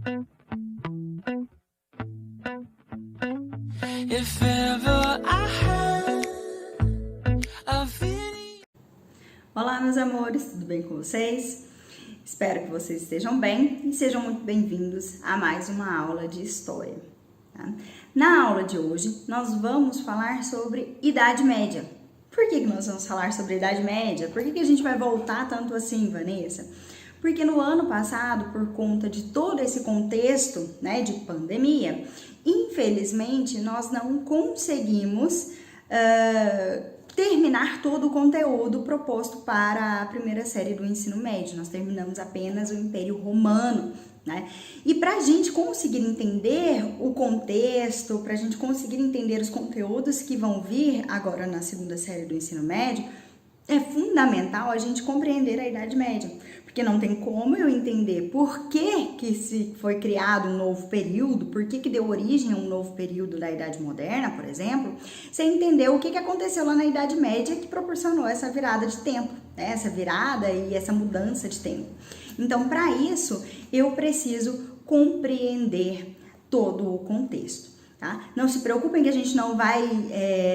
If ever I had a feeling. Olá, meus amores, tudo bem com vocês? Espero que vocês estejam bem e sejam muito bem-vindos a mais uma aula de História. Tá? Na aula de hoje, nós vamos falar sobre Idade Média. Por que nós vamos falar sobre Idade Média? Por que a gente vai voltar tanto assim, Vanessa? Porque no ano passado, por conta de todo esse contexto, né, de pandemia, infelizmente nós não conseguimos terminar todo o conteúdo proposto para a primeira série do ensino médio. Nós terminamos apenas o Império Romano, né? E para a gente conseguir entender o contexto, para a gente conseguir entender os conteúdos que vão vir agora na segunda série do ensino médio, é fundamental a gente compreender a Idade Média, porque não tem como eu entender por que se foi criado um novo período, por que deu origem a um novo período da Idade Moderna, por exemplo, sem entender o que aconteceu lá na Idade Média que proporcionou essa virada de tempo, né? Essa virada e essa mudança de tempo. Então, para isso, eu preciso compreender todo o contexto. Tá? Não se preocupem que a gente não vai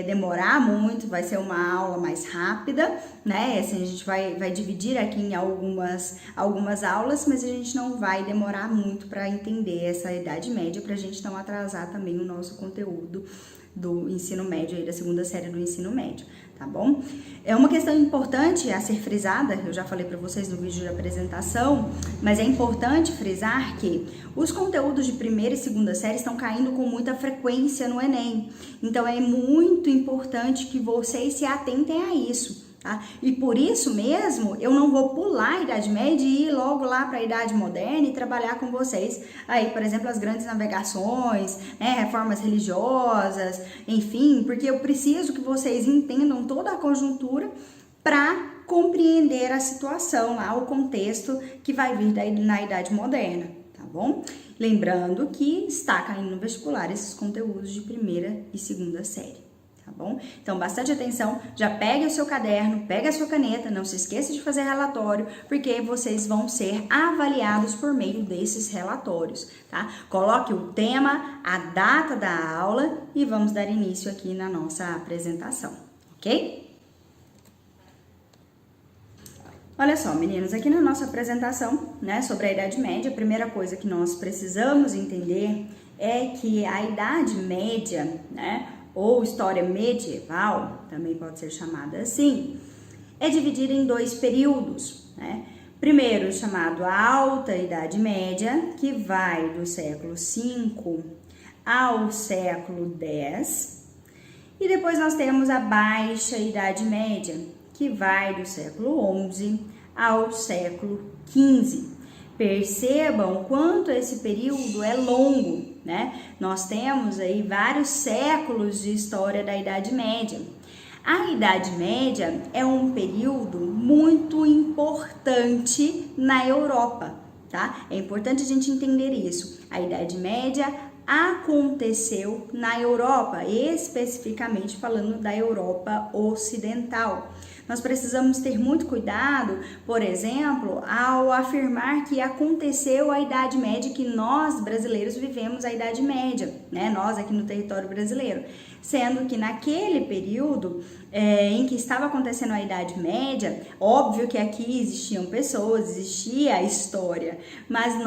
demorar muito, vai ser uma aula mais rápida, né? Assim, a gente vai dividir aqui em algumas aulas, mas a gente não vai demorar muito para entender essa Idade Média, para a gente não atrasar também o nosso conteúdo do ensino médio, aí da segunda série do ensino médio, tá bom? É uma questão importante a ser frisada, eu já falei para vocês no vídeo de apresentação, mas é importante frisar que os conteúdos de primeira e segunda série estão caindo com muita frequência no Enem, então é muito importante que vocês se atentem a isso. Tá? E por isso mesmo, eu não vou pular a Idade Média e ir logo lá para a Idade Moderna e trabalhar com vocês aí, por exemplo, as grandes navegações, né, reformas religiosas, enfim, porque eu preciso que vocês entendam toda a conjuntura para compreender a situação lá, o contexto que vai vir na Idade Moderna, tá bom? Lembrando que está caindo no vestibular esses conteúdos de primeira e segunda série. Tá bom? Então, bastante atenção, já pegue o seu caderno, pegue a sua caneta, não se esqueça de fazer relatório, porque vocês vão ser avaliados por meio desses relatórios, tá? Coloque o tema, a data da aula e vamos dar início aqui na nossa apresentação, ok? Olha só, meninos, aqui na nossa apresentação, né, sobre a Idade Média, a primeira coisa que nós precisamos entender é que a Idade Média, né, ou história medieval, também pode ser chamada assim, é dividida em dois períodos, né? Primeiro, chamado a Alta Idade Média, que vai do século V ao século X, e depois nós temos a Baixa Idade Média, que vai do século XI ao século XV. Percebam quanto esse período é longo, né? Nós temos aí vários séculos de história da Idade Média. A Idade Média é um período muito importante na Europa, tá? É importante a gente entender isso. A Idade Média aconteceu na Europa, especificamente falando da Europa Ocidental. Nós precisamos ter muito cuidado, por exemplo, ao afirmar que aconteceu a Idade Média, que nós brasileiros vivemos a Idade Média, né? Nós aqui no território brasileiro, sendo que naquele período em que estava acontecendo a Idade Média, óbvio que aqui existiam pessoas, existia a história, mas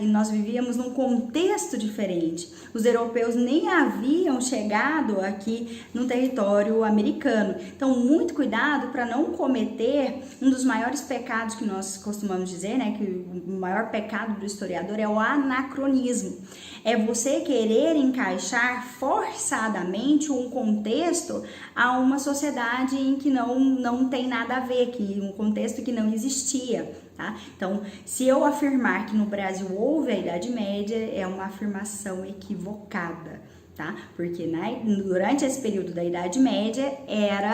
nós vivíamos num contexto diferente. Os europeus nem haviam chegado aqui no território americano. Então, muito cuidado para não cometer um dos maiores pecados que nós costumamos dizer, né, que o maior pecado do historiador é o anacronismo. É você querer encaixar forçadamente um contexto a uma sociedade em que não tem nada a ver, que um contexto que não existia, tá? Então, se eu afirmar que no Brasil houve a Idade Média, é uma afirmação equivocada, tá? Porque durante esse período da Idade Média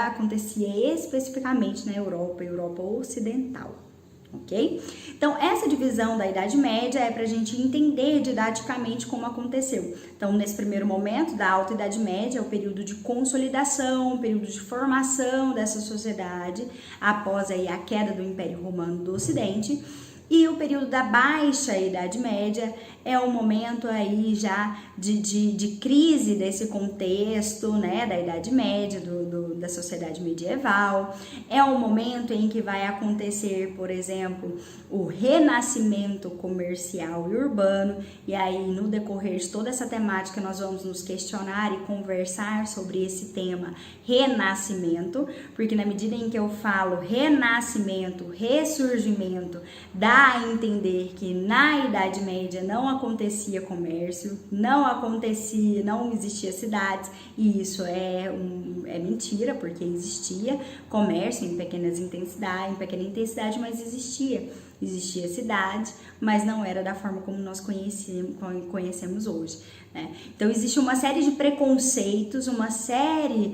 acontecia especificamente na Europa Ocidental. Ok? Então, essa divisão da Idade Média é para a gente entender didaticamente como aconteceu. Então, nesse primeiro momento da Alta Idade Média, é o período de consolidação, o período de formação dessa sociedade, após aí a queda do Império Romano do Ocidente. E o período da Baixa Idade Média é um momento aí já de crise desse contexto, né, da Idade Média, da sociedade medieval. É um momento em que vai acontecer, por exemplo, o renascimento comercial e urbano, e aí no decorrer de toda essa temática nós vamos nos questionar e conversar sobre esse tema renascimento, porque na medida em que eu falo renascimento, ressurgimento, dá a entender que na Idade Média não acontecia comércio, não existia cidades, e isso é mentira, porque existia comércio em pequena intensidade, mas existia cidade, mas não era da forma como nós conhecemos hoje, né? Então existe uma série de preconceitos, uma série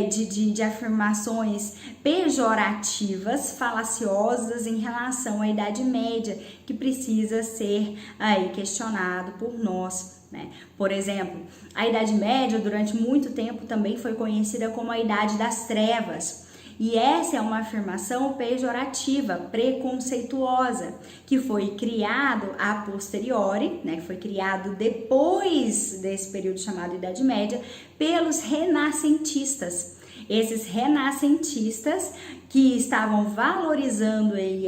de afirmações pejorativas, falaciosas em relação à Idade Média, que precisa ser aí questionado por nós, né? Por exemplo, a Idade Média durante muito tempo também foi conhecida como a Idade das Trevas. E essa é uma afirmação pejorativa, preconceituosa, que foi criado a posteriori, né, que foi criado depois desse período chamado Idade Média, pelos renascentistas. Esses renascentistas que estavam valorizando aí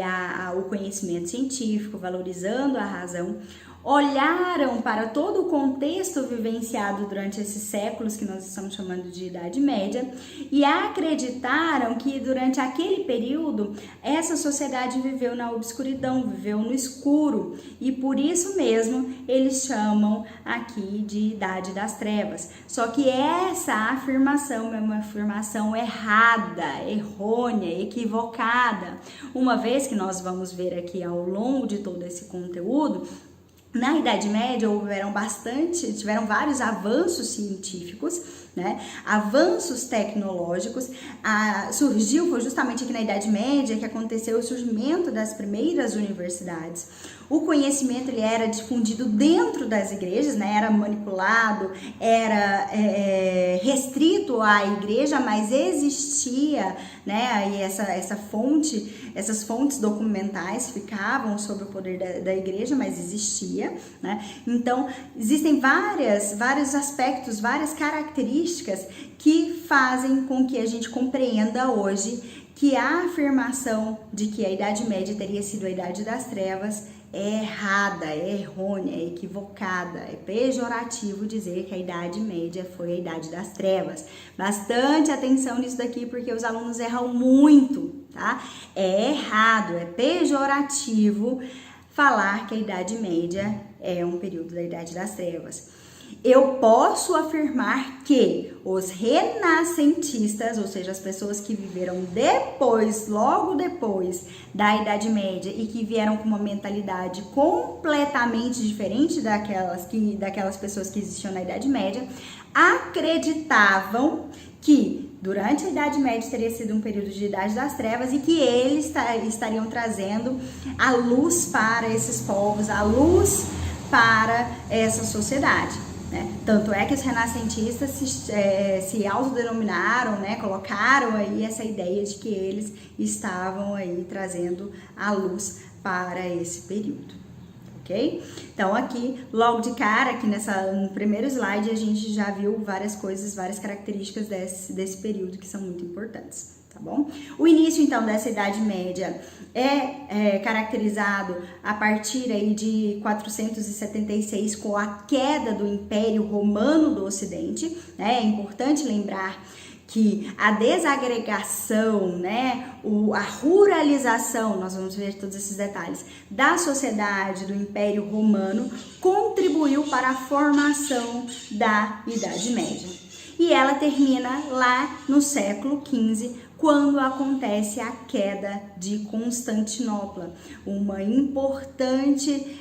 o conhecimento científico, valorizando a razão, olharam para todo o contexto vivenciado durante esses séculos que nós estamos chamando de Idade Média e acreditaram que durante aquele período essa sociedade viveu na obscuridão, viveu no escuro, e por isso mesmo eles chamam aqui de Idade das Trevas. Só que essa afirmação é uma afirmação errada, errônea, equivocada, uma vez que nós vamos ver aqui ao longo de todo esse conteúdo. Na Idade Média tiveram vários avanços científicos, né? Avanços tecnológicos. Foi justamente aqui na Idade Média que aconteceu o surgimento das primeiras universidades. O conhecimento ele era difundido dentro das igrejas, né? Era manipulado, era restrito à igreja, mas existia, né? Aí essas fontes documentais ficavam sob o poder da igreja, mas existia, né? Então existem vários aspectos, várias características que fazem com que a gente compreenda hoje que a afirmação de que a Idade Média teria sido a Idade das Trevas é errada, é errônea, é equivocada, é pejorativo dizer que a Idade Média foi a Idade das Trevas. Bastante atenção nisso daqui, porque os alunos erram muito, tá? É errado, é pejorativo falar que a Idade Média é um período da Idade das Trevas. Eu posso afirmar que os renascentistas, ou seja, as pessoas que viveram logo depois da Idade Média e que vieram com uma mentalidade completamente diferente daquelas pessoas que existiam na Idade Média, acreditavam que durante a Idade Média teria sido um período de Idade das Trevas e que eles estariam trazendo a luz para esses povos, a luz para essa sociedade, né? Tanto é que os renascentistas se autodenominaram, né? Colocaram aí essa ideia de que eles estavam aí trazendo a luz para esse período, ok? Então aqui, logo de cara, aqui no primeiro slide, a gente já viu várias coisas, várias características desse período que são muito importantes. Tá bom? O início, então, dessa Idade Média é caracterizado a partir aí de 476, com a queda do Império Romano do Ocidente, né? É importante lembrar que a desagregação, né, a ruralização, nós vamos ver todos esses detalhes, da sociedade do Império Romano contribuiu para a formação da Idade Média. E ela termina lá no século XV, quando acontece a queda de Constantinopla, uma importante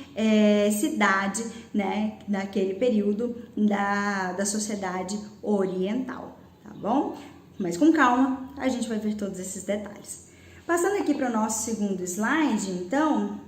cidade, né, naquele período da sociedade oriental, tá bom? Mas com calma, a gente vai ver todos esses detalhes. Passando aqui para o nosso segundo slide, então,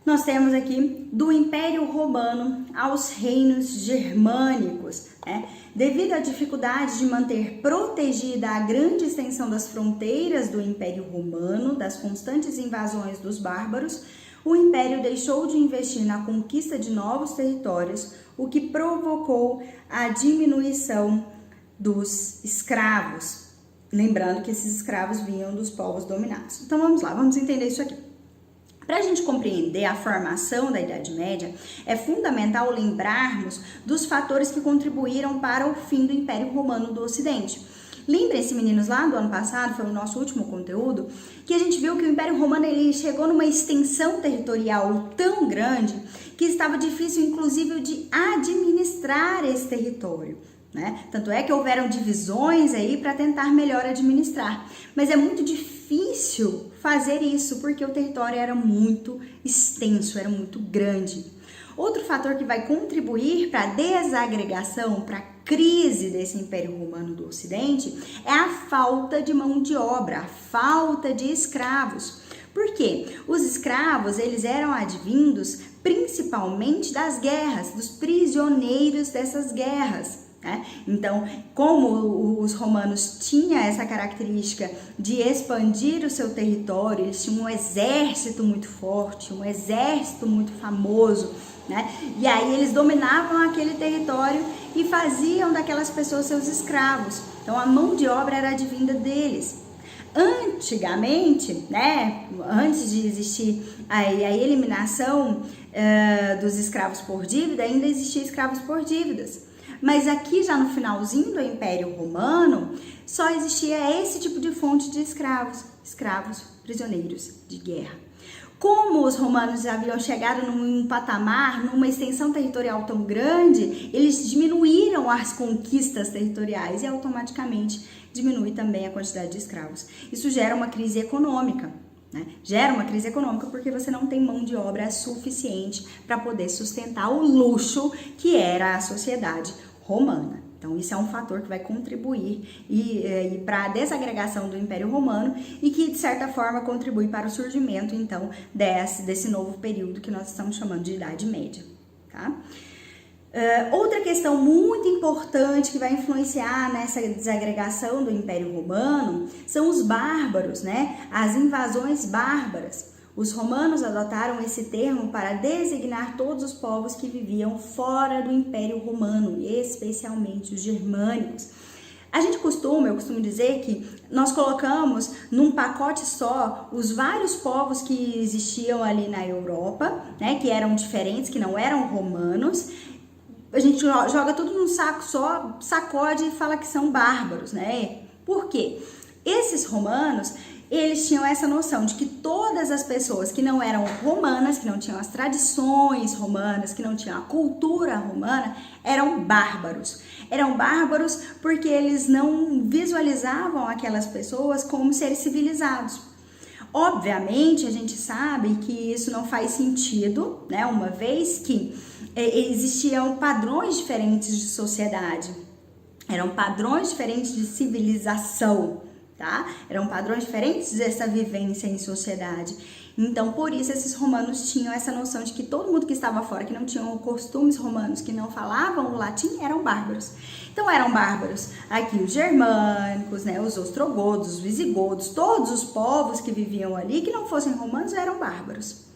nós temos aqui do Império Romano aos reinos germânicos, né? Devido à dificuldade de manter protegida a grande extensão das fronteiras do Império Romano, das constantes invasões dos bárbaros, o Império deixou de investir na conquista de novos territórios, o que provocou a diminuição dos escravos. Lembrando que esses escravos vinham dos povos dominados. Então vamos lá, vamos entender isso aqui. Para a gente compreender a formação da Idade Média, é fundamental lembrarmos dos fatores que contribuíram para o fim do Império Romano do Ocidente. Lembrem-se, meninos, lá do ano passado, foi o nosso último conteúdo, que a gente viu que o Império Romano ele chegou numa extensão territorial tão grande que estava difícil, inclusive, de administrar esse território. Né? Tanto é que houveram divisões aí para tentar melhor administrar, mas é muito difícil fazer isso porque o território era muito extenso, era muito grande. Outro fator que vai contribuir para a desagregação, para a crise desse Império Romano do Ocidente é a falta de mão de obra, a falta de escravos. Por quê? Os escravos, eles eram advindos principalmente das guerras, dos prisioneiros dessas guerras. Então, como os romanos tinham essa característica de expandir o seu território, eles tinham um exército muito forte, um exército muito famoso, né? E aí eles dominavam aquele território e faziam daquelas pessoas seus escravos. Então, a mão de obra era advinda deles. Antigamente, né, antes de existir a eliminação dos escravos por dívida, ainda existia escravos por dívidas. Mas aqui já no finalzinho do Império Romano, só existia esse tipo de fonte de escravos prisioneiros de guerra. Como os romanos haviam chegado num patamar, numa extensão territorial tão grande, eles diminuíram as conquistas territoriais e automaticamente diminui também a quantidade de escravos. Isso gera uma crise econômica. Gera uma crise econômica porque você não tem mão de obra suficiente para poder sustentar o luxo que era a sociedade romana. Então isso é um fator que vai contribuir para a desagregação do Império Romano e que de certa forma contribui para o surgimento então desse novo período que nós estamos chamando de Idade Média, tá? Outra questão muito importante que vai influenciar nessa desagregação do Império Romano são os bárbaros, né? As invasões bárbaras. Os romanos adotaram esse termo para designar todos os povos que viviam fora do Império Romano, especialmente os germânicos. Eu costumo dizer que nós colocamos num pacote só os vários povos que existiam ali na Europa, né? Que eram diferentes, que não eram romanos. A gente joga tudo num saco só, sacode e fala que são bárbaros, né? Por quê? Esses romanos, eles tinham essa noção de que todas as pessoas que não eram romanas, que não tinham as tradições romanas, que não tinham a cultura romana, eram bárbaros. Eram bárbaros porque eles não visualizavam aquelas pessoas como seres civilizados. Obviamente, a gente sabe que isso não faz sentido, né? Uma vez que existiam padrões diferentes de sociedade, eram padrões diferentes de civilização, tá? Eram padrões diferentes dessa vivência em sociedade. Então, por isso, esses romanos tinham essa noção de que todo mundo que estava fora, que não tinham costumes romanos, que não falavam o latim, eram bárbaros. Então, eram bárbaros aqui os germânicos, né, os ostrogodos, os visigodos, todos os povos que viviam ali, que não fossem romanos, eram bárbaros.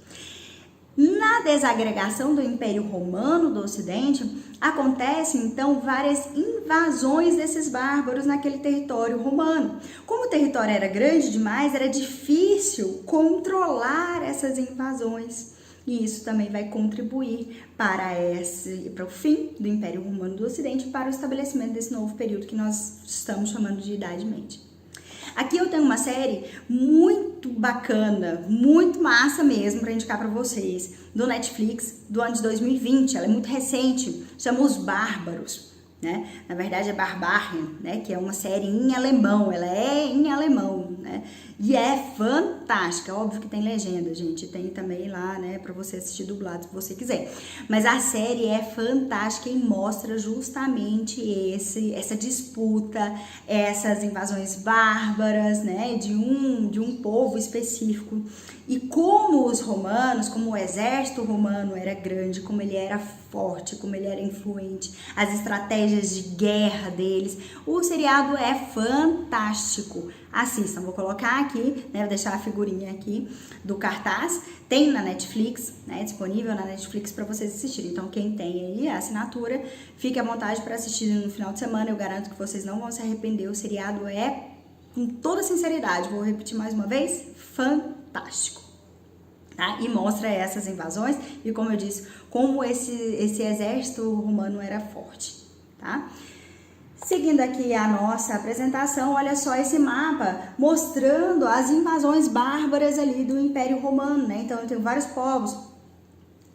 Na desagregação do Império Romano do Ocidente, acontecem então várias invasões desses bárbaros naquele território romano. Como o território era grande demais, era difícil controlar essas invasões. E isso também vai contribuir para o fim do Império Romano do Ocidente, para o estabelecimento desse novo período que nós estamos chamando de Idade Média. Aqui eu tenho uma série muito bacana, muito massa mesmo para indicar para vocês, do Netflix, do ano de 2020, ela é muito recente, chama Os Bárbaros, né? Na verdade é Barbarian, né? Que é uma série em alemão, ela é em alemão, né? E é fantástica, óbvio que tem legenda, gente, tem também lá, né, pra você assistir dublado se você quiser. Mas a série é fantástica e mostra justamente essa disputa, essas invasões bárbaras, né, de um povo específico. E como os romanos, como o exército romano era grande, como ele era forte, como ele era influente, as estratégias de guerra deles. O seriado é fantástico. Assistam, vou colocar aqui, né, vou deixar a figurinha aqui do cartaz. Tem na Netflix, né, disponível na Netflix para vocês assistirem. Então, quem tem aí a assinatura, fique à vontade para assistir no final de semana. Eu garanto que vocês não vão se arrepender. O seriado é, com toda sinceridade, vou repetir mais uma vez, fantástico. Tá? E mostra essas invasões e, como eu disse, como esse exército romano era forte, tá? Seguindo aqui a nossa apresentação, olha só esse mapa mostrando as invasões bárbaras ali do Império Romano, né? Então, eu tenho vários povos,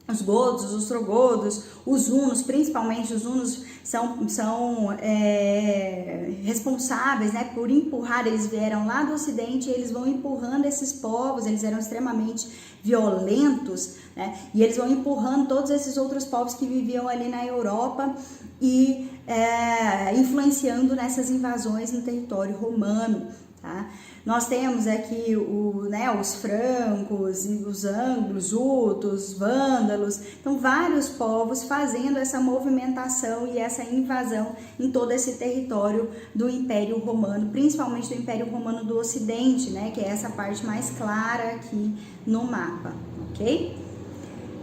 os godos, os ostrogodos, os hunos, principalmente os hunos são responsáveis, né, por empurrar. Eles vieram lá do ocidente e eles vão empurrando esses povos. Eles eram extremamente violentos, né, e eles vão empurrando todos esses outros povos que viviam ali na Europa e influenciando nessas invasões no território romano, tá? Nós temos aqui os francos, os ângulos, hutos, vândalos, então vários povos fazendo essa movimentação e essa invasão em todo esse território do Império Romano, principalmente do Império Romano do Ocidente, né, que é essa parte mais clara aqui no mapa, ok?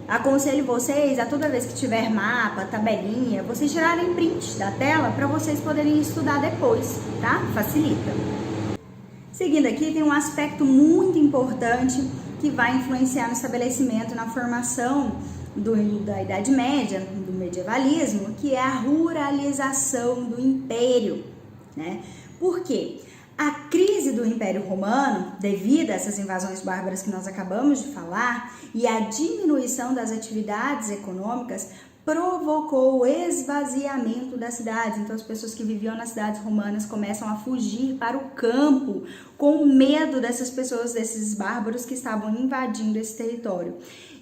Aconselho vocês a toda vez que tiver mapa, tabelinha, vocês tirarem print da tela para vocês poderem estudar depois, tá? Facilita. Seguindo aqui, tem um aspecto muito importante que vai influenciar no estabelecimento, na formação da Idade Média, do medievalismo, que é a ruralização do Império, né? Por quê? A crise do Império Romano, devido a essas invasões bárbaras que nós acabamos de falar, e a diminuição das atividades econômicas, provocou o esvaziamento das cidades. Então, as pessoas que viviam nas cidades romanas começam a fugir para o campo com medo dessas pessoas, desses bárbaros que estavam invadindo esse território.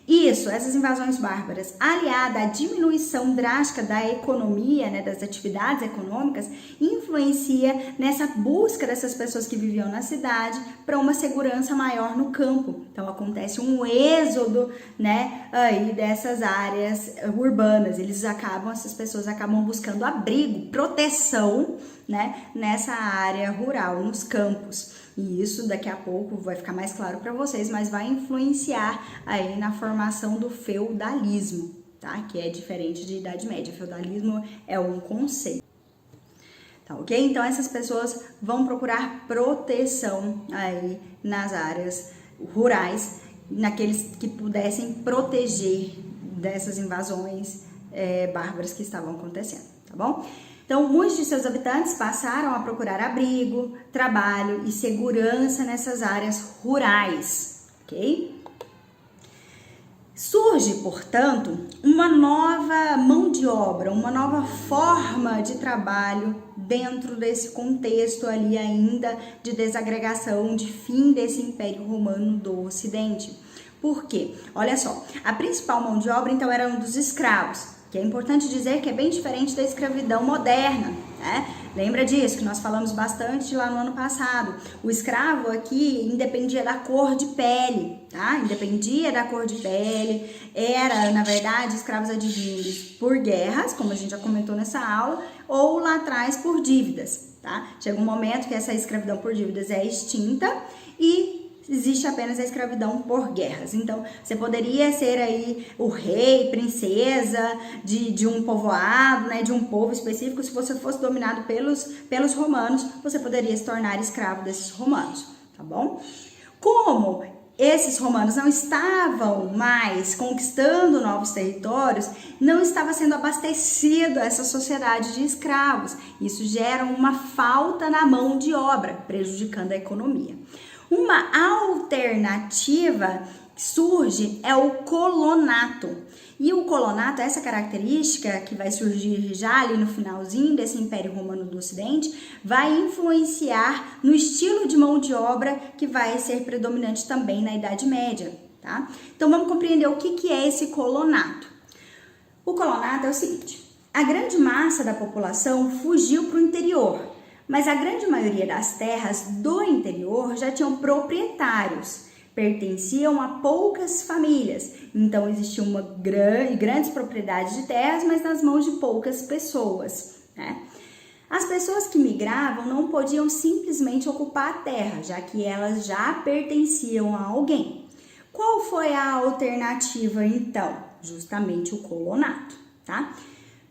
Isso, essas invasões bárbaras, aliada à diminuição drástica da economia, né, das atividades econômicas, influencia nessa busca dessas pessoas que viviam na cidade para uma segurança maior no campo. Então, acontece um êxodo, né, aí dessas áreas urbanas. Essas pessoas acabam buscando abrigo, proteção, né, nessa área rural, nos campos. E isso daqui a pouco vai ficar mais claro para vocês, mas vai influenciar aí na formação do feudalismo, tá? Que é diferente de Idade Média. Feudalismo é um conceito. Tá, ok? Então essas pessoas vão procurar proteção aí nas áreas rurais, naqueles que pudessem proteger dessas invasões bárbaras que estavam acontecendo, tá bom? Então, muitos de seus habitantes passaram a procurar abrigo, trabalho e segurança nessas áreas rurais, ok? Surge, portanto, uma nova mão de obra, uma nova forma de trabalho dentro desse contexto ali ainda de desagregação, de fim desse Império Romano do Ocidente. Por quê? Olha só, a principal mão de obra, então, era um dos escravos, que é importante dizer que é bem diferente da escravidão moderna, né? Lembra disso, que nós falamos bastante lá no ano passado. O escravo aqui independia da cor de pele, tá? Independia da cor de pele, era, na verdade, escravos advindos por guerras, como a gente já comentou nessa aula, ou lá atrás por dívidas, tá? Chega um momento que essa escravidão por dívidas é extinta e existe apenas a escravidão por guerras. Então, você poderia ser aí o rei, princesa de um povoado, né, de um povo específico. Se você fosse dominado pelos romanos, você poderia se tornar escravo desses romanos, tá bom? Como esses romanos não estavam mais conquistando novos territórios, não estava sendo abastecida essa sociedade de escravos. Isso gera uma falta na mão de obra, prejudicando a economia. Uma alternativa surge é o colonato. E o colonato, essa característica que vai surgir já ali no finalzinho desse Império Romano do Ocidente, vai influenciar no estilo de mão de obra que vai ser predominante também na Idade Média, tá? Então vamos compreender o que é esse colonato. O colonato é o seguinte: a grande massa da população fugiu para o interior, mas a grande maioria das terras do interior já tinham proprietários, pertenciam a poucas famílias, então existia uma grandes propriedades de terras, mas nas mãos de poucas pessoas, né? As pessoas que migravam não podiam simplesmente ocupar a terra, já que elas já pertenciam a alguém. Qual foi a alternativa então? Justamente o colonato, tá?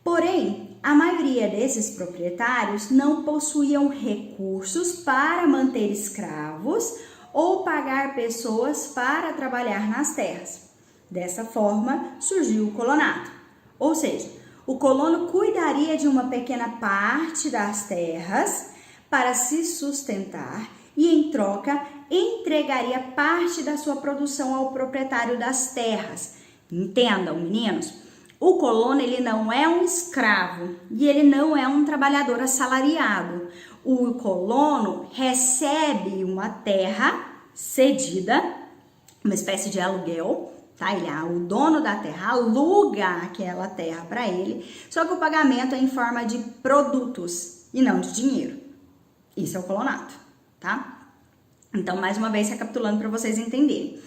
Porém, a maioria desses proprietários não possuíam recursos para manter escravos ou pagar pessoas para trabalhar nas terras. Dessa forma, surgiu o colonato. Ou seja, o colono cuidaria de uma pequena parte das terras para se sustentar e, em troca, entregaria parte da sua produção ao proprietário das terras. Entendam, meninos, o colono ele não é um escravo e ele não é um trabalhador assalariado. O colono recebe uma terra cedida, uma espécie de aluguel, tá? O dono da terra aluga aquela terra para ele, só que o pagamento é em forma de produtos e não de dinheiro. Isso é o colonato, tá? Então, mais uma vez, recapitulando para vocês entenderem.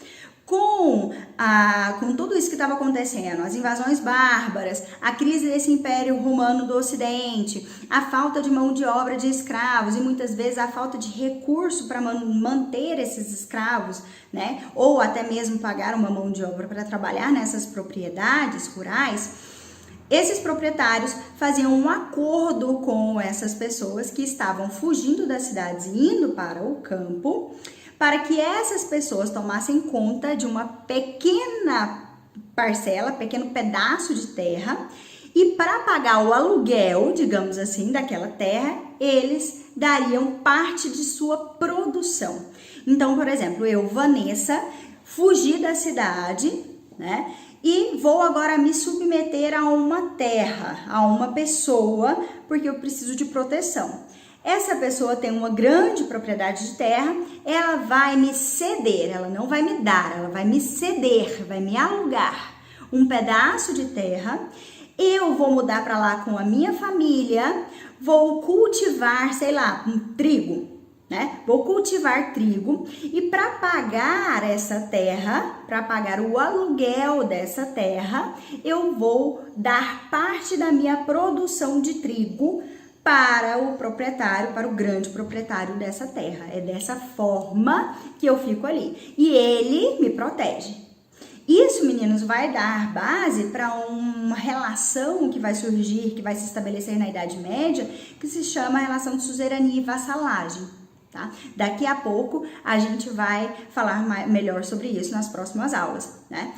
Com tudo isso que estava acontecendo, as invasões bárbaras, a crise desse Império Romano do Ocidente, a falta de mão de obra de escravos e muitas vezes a falta de recurso para manter esses escravos, né? Ou até mesmo pagar uma mão de obra para trabalhar nessas propriedades rurais, esses proprietários faziam um acordo com essas pessoas que estavam fugindo das cidades e indo para o campo, para que essas pessoas tomassem conta de uma pequena parcela, pequeno pedaço de terra, e para pagar o aluguel, digamos assim, daquela terra, eles dariam parte de sua produção. Então, por exemplo, eu, Vanessa, fugi da cidade, né? E vou agora me submeter a uma terra, a uma pessoa, porque eu preciso de proteção. Essa pessoa tem uma grande propriedade de terra, ela vai me ceder, ela não vai me dar, ela vai me ceder, vai me alugar um pedaço de terra. Eu vou mudar para lá com a minha família, vou cultivar, sei lá, um trigo, né? Vou cultivar trigo e para pagar essa terra, para pagar o aluguel dessa terra, eu vou dar parte da minha produção de trigo para o proprietário, para o grande proprietário dessa terra. É dessa forma que eu fico ali. E ele me protege. Isso, meninos, vai dar base para uma relação que vai surgir, que vai se estabelecer na Idade Média, que se chama a relação de suzerania e vassalagem. Tá? Daqui a pouco a gente vai falar melhor sobre isso nas próximas aulas, né?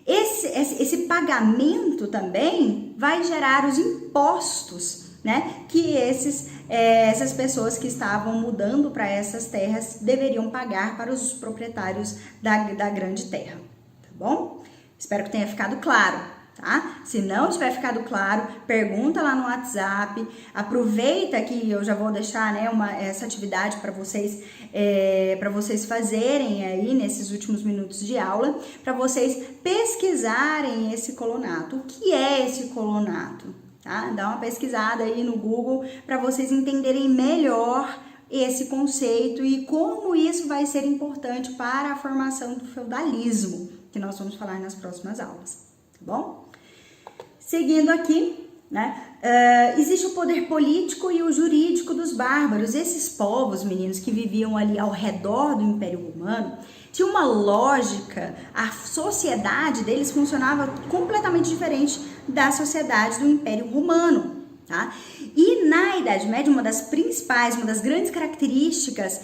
Esse pagamento também vai gerar os impostos, né, que essas pessoas que estavam mudando para essas terras deveriam pagar para os proprietários da grande terra, tá bom? Espero que tenha ficado claro, tá? Se não tiver ficado claro, pergunta lá no WhatsApp, aproveita que eu já vou deixar, né, essa atividade para vocês fazerem aí nesses últimos minutos de aula, para vocês pesquisarem esse colonato. O que é esse colonato? Tá? Dá uma pesquisada aí no Google para vocês entenderem melhor esse conceito e como isso vai ser importante para a formação do feudalismo, que nós vamos falar nas próximas aulas, tá bom? Seguindo aqui, né? Existe o poder político e o jurídico dos bárbaros. Esses povos, meninos, que viviam ali ao redor do Império Romano, tinha uma lógica, a sociedade deles funcionava completamente diferente da sociedade do Império Romano, tá? E na Idade Média, uma das grandes características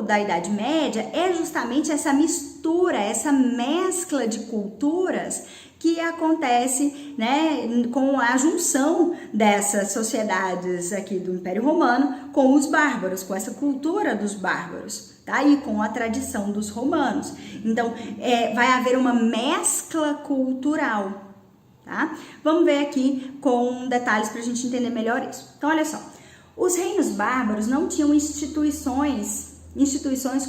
da Idade Média é justamente essa mistura, essa mescla de culturas que acontece, né, com a junção dessas sociedades aqui do Império Romano com os bárbaros, com essa cultura dos bárbaros. tá? E com a tradição dos romanos. Então, vai haver uma mescla cultural, tá? Vamos ver aqui com detalhes para a gente entender melhor isso. Então, olha só. Os reinos bárbaros não tinham instituições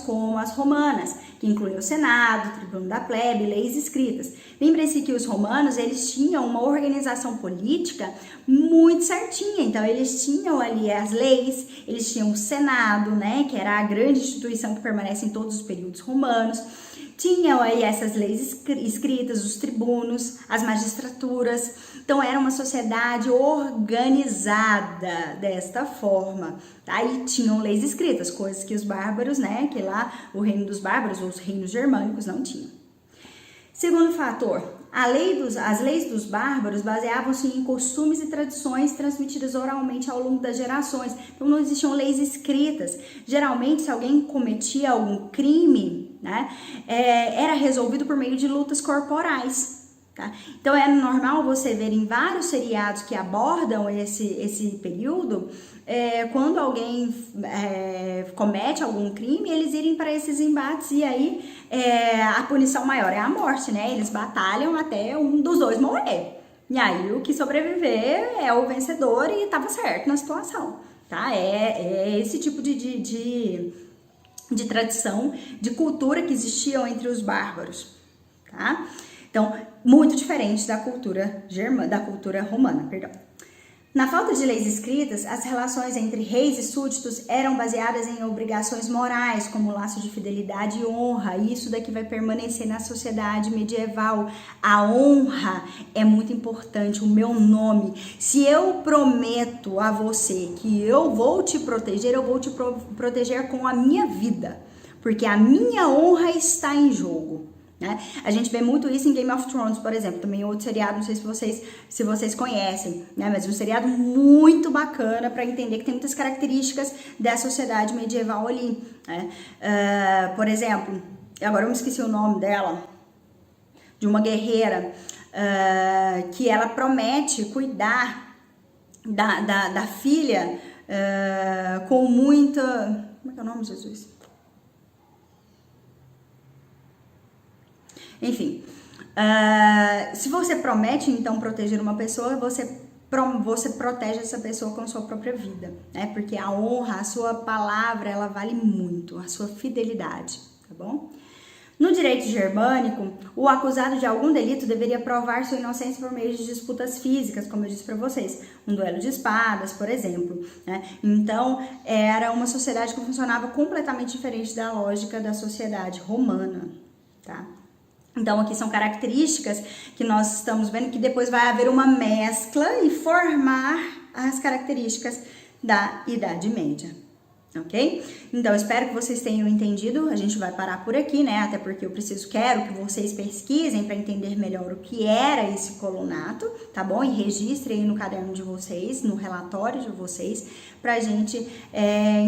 como as romanas, que incluíam o Senado, o tribuno da plebe, leis escritas. Lembre-se que os romanos, eles tinham uma organização política muito certinha, então eles tinham ali as leis, eles tinham o Senado, né, que era a grande instituição que permanece em todos os períodos romanos, tinham aí essas leis escritas, os tribunos, as magistraturas. Então era uma sociedade organizada desta forma, tá? E tinham leis escritas, coisas que os bárbaros, né, que lá o reino dos bárbaros, ou os reinos germânicos, não tinham. Segundo fator, as leis dos bárbaros baseavam-se em costumes e tradições transmitidas oralmente ao longo das gerações. Então não existiam leis escritas. Geralmente, se alguém cometia algum crime, né, era resolvido por meio de lutas corporais. Tá? Então é normal você ver em vários seriados que abordam esse período, quando alguém comete algum crime, eles irem para esses embates e aí a punição maior é a morte, né? Eles batalham até um dos dois morrer. E aí o que sobreviver é o vencedor e estava certo na situação, tá? É esse tipo de tradição, de cultura que existiam entre os bárbaros, tá? Então, muito diferente da cultura romana, perdão. Na falta de leis escritas, as relações entre reis e súditos eram baseadas em obrigações morais, como laço de fidelidade e honra. E isso daqui vai permanecer na sociedade medieval. A honra é muito importante, o meu nome. Se eu prometo a você que eu vou te proteger, eu vou te proteger com a minha vida, porque a minha honra está em jogo. Né? A gente vê muito isso em Game of Thrones, por exemplo, também outro seriado, não sei se vocês conhecem, né? Mas um seriado muito bacana para entender que tem muitas características da sociedade medieval ali, né? Por exemplo, agora eu me esqueci o nome dela, de uma guerreira que ela promete cuidar da filha com muita... Como é que é o nome, Jesus? Enfim, se você promete, então, proteger uma pessoa, você protege essa pessoa com a sua própria vida, né? Porque a honra, a sua palavra, ela vale muito, a sua fidelidade, tá bom? No direito germânico, o acusado de algum delito deveria provar sua inocência por meio de disputas físicas, como eu disse para vocês, um duelo de espadas, por exemplo, né? Então, era uma sociedade que funcionava completamente diferente da lógica da sociedade romana, tá? Então, aqui são características que nós estamos vendo que depois vai haver uma mescla e formar as características da Idade Média, ok? Então, espero que vocês tenham entendido. A gente vai parar por aqui, né? Até porque eu quero que vocês pesquisem para entender melhor o que era esse colonato, tá bom? E registrem aí no caderno de vocês, no relatório de vocês, para a gente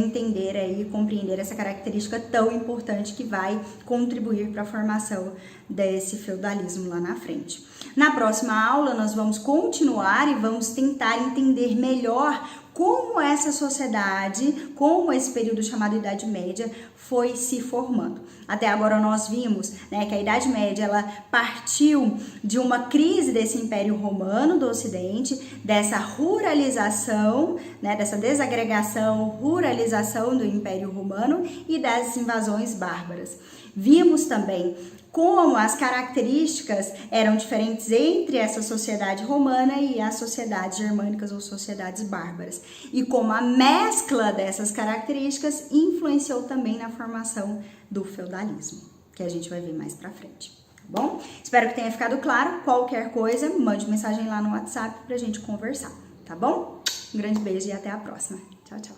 entender aí, compreender essa característica tão importante que vai contribuir para a formação desse feudalismo lá na frente. Na próxima aula, nós vamos continuar e vamos tentar entender melhor como essa sociedade, como esse período chamado Idade Média foi se formando. Até agora nós vimos, né, que a Idade Média ela partiu de uma crise desse Império Romano do Ocidente, dessa ruralização, né, dessa desagregação, ruralização do Império Romano e das invasões bárbaras. Vimos também como as características eram diferentes entre essa sociedade romana e as sociedades germânicas ou sociedades bárbaras. E como a mescla dessas características influenciou também na formação do feudalismo, que a gente vai ver mais pra frente, tá bom? Espero que tenha ficado claro. Qualquer coisa, mande mensagem lá no WhatsApp pra gente conversar, tá bom? Um grande beijo e até a próxima. Tchau, tchau.